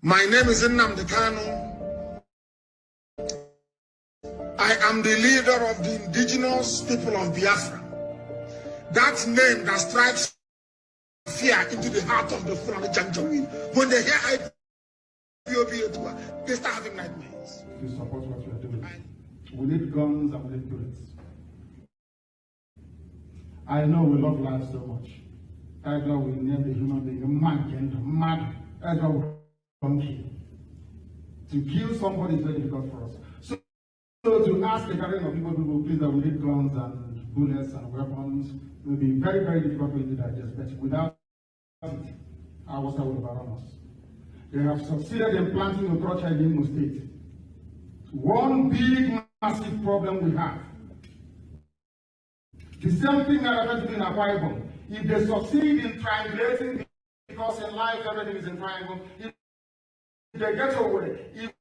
My name is Nnamdi Kanu. I am the leader of the indigenous people of Biafra. That name that strikes fear into the heart of the Fulani Janjaweed. When they hear IPOB, they start having nightmares. To support what you are doing. We need guns and we need bullets. I know we love life so much. That's why we name the human being a mad. That's why we come here. To kill somebody is very difficult for us. So to ask a gathering of people, please, that we need guns and bullets and weapons, it will be very, very difficult for you to digest. But without it, our side will overrun us. They have succeeded in planting a culture in Imo State. One big, massive problem we have. The same thing that happened in Akwa Ibom. If they succeed in triangulating, because in life everything is in triangle, if they get away, if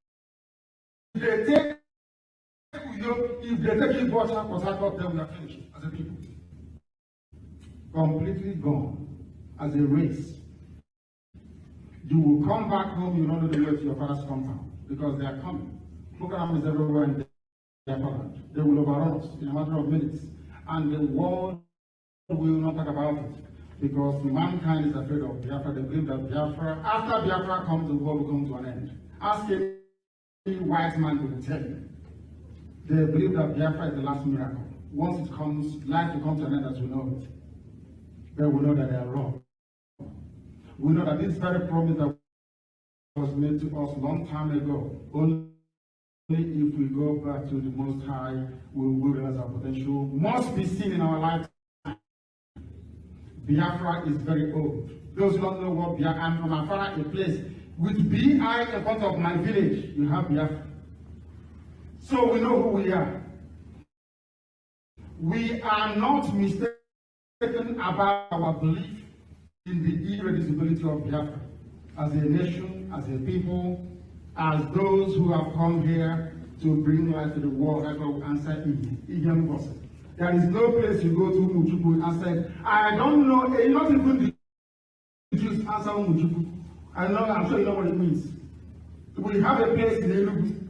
they take Ibocha, Port Harcourt, then we are finished as a people. Completely gone as a race. You will come back home, you don't know the way to your father's compound because they are coming. Boko Haram is everywhere in their land. They will overrun us in a matter of minutes. And the world will not talk about it because mankind is afraid of Biafra. They believe that Biafra, after Biafra comes, the world will come to an end. Ask any white man to tell you. They believe that Biafra is the last miracle. Once it comes, life will come to an end as we know it. They will know that they are wrong. We know that this very promise that was made to us a long time ago, only if we go back to the Most High, we will realize our potential must be seen in our lifetime. Biafra is very old. Those who don't know what Biafra, I'm from Afara, a place with B-I in front of my village, you have Biafra. So we know who we are. We are not mistaken about our belief in the irreducibility of Biafra as a nation, as a people, as those who have come here to bring life to the world. That's what we answer Ige. There is no place you go to Umuchukwu and say, I don't know, not even the Jews answer Umuchukwu. I'm sure you know what it means. We have a place in Enugu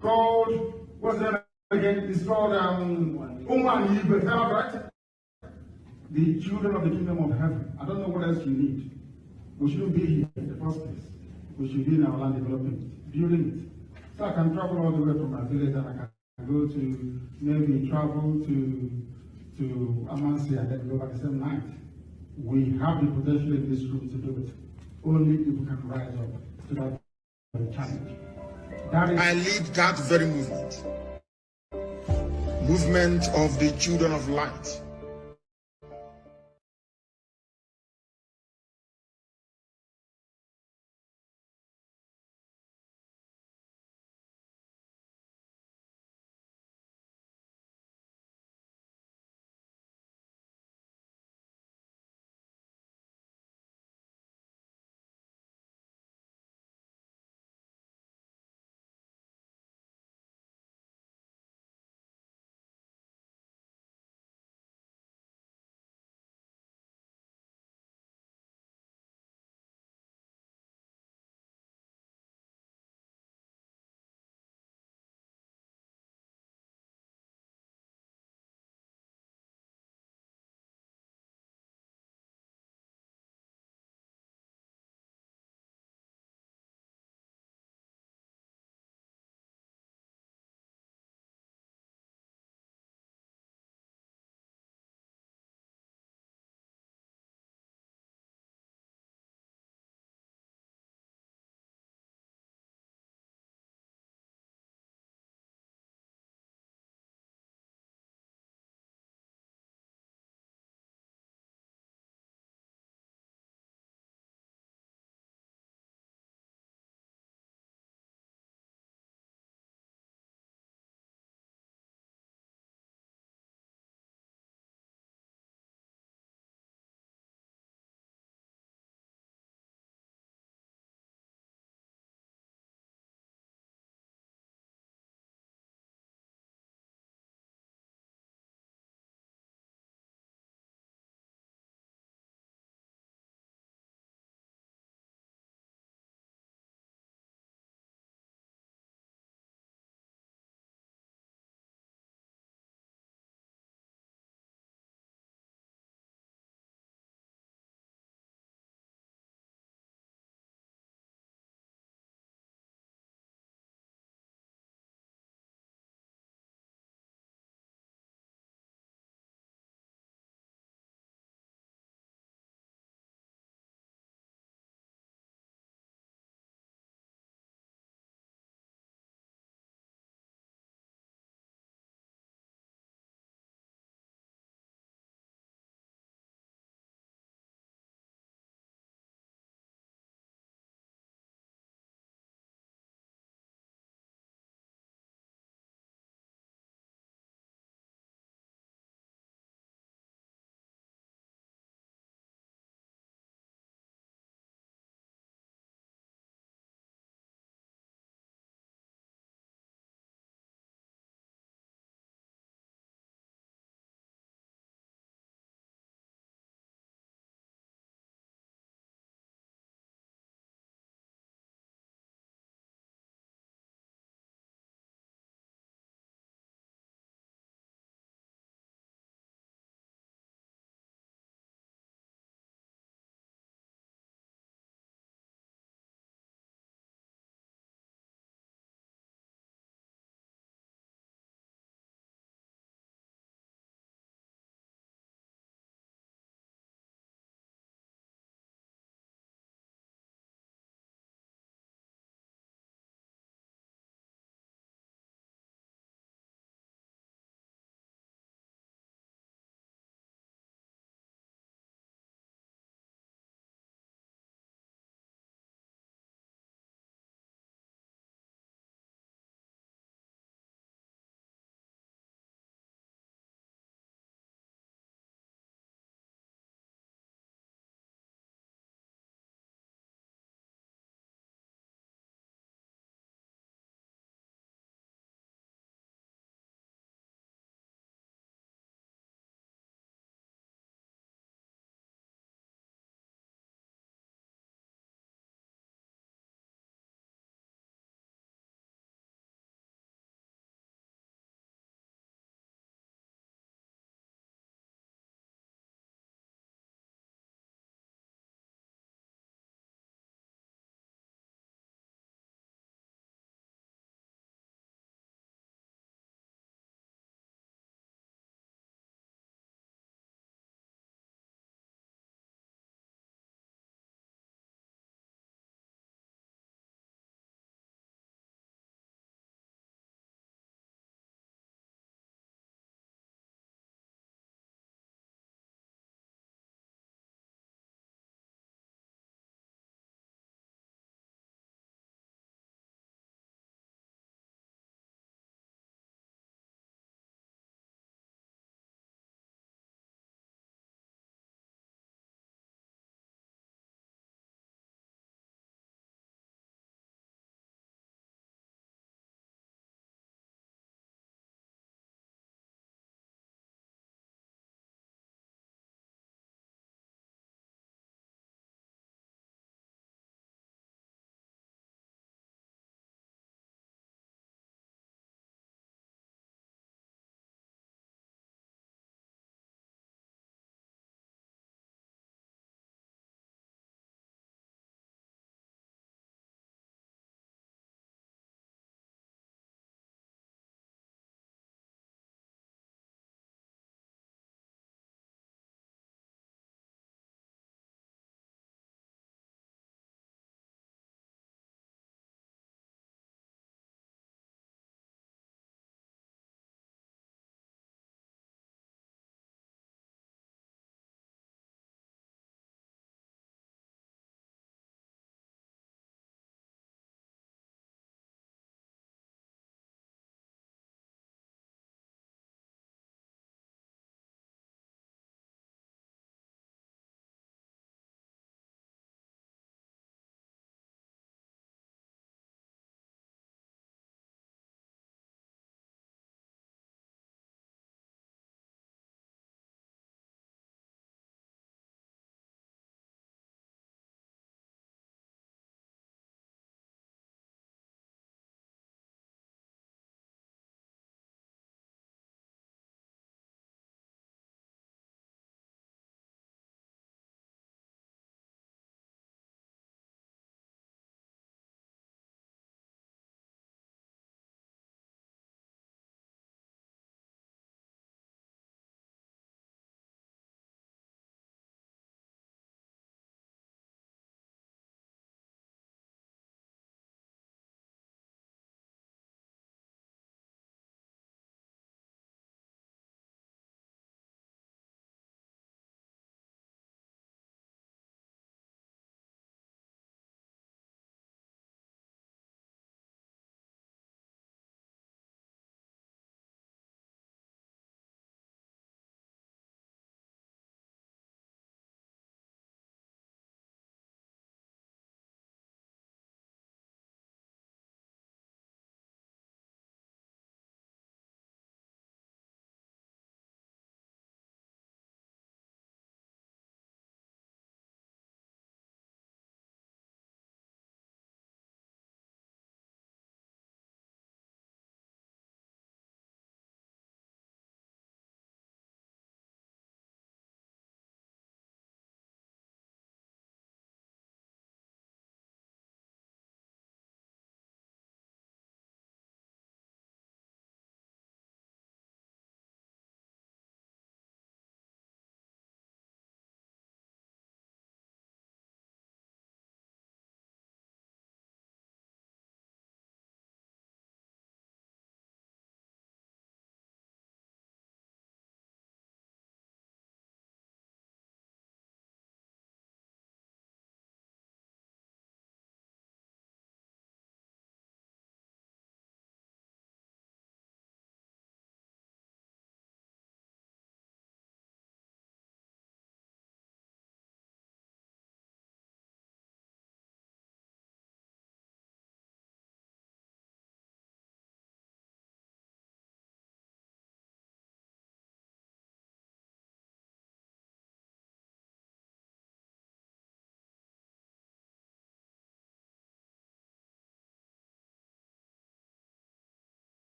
called, what's the name again? It's called Umwan Yibe, right? The children of the kingdom of heaven. I don't know what else you need. We shouldn't be here in the first place. We should be in our land development, building it. So I can travel all the way from my village and I can go to, maybe travel to Amansi and then go back the same night. We have the potential in this room to do it. Only if we can rise up to that challenge. I lead that very movement of the children of light.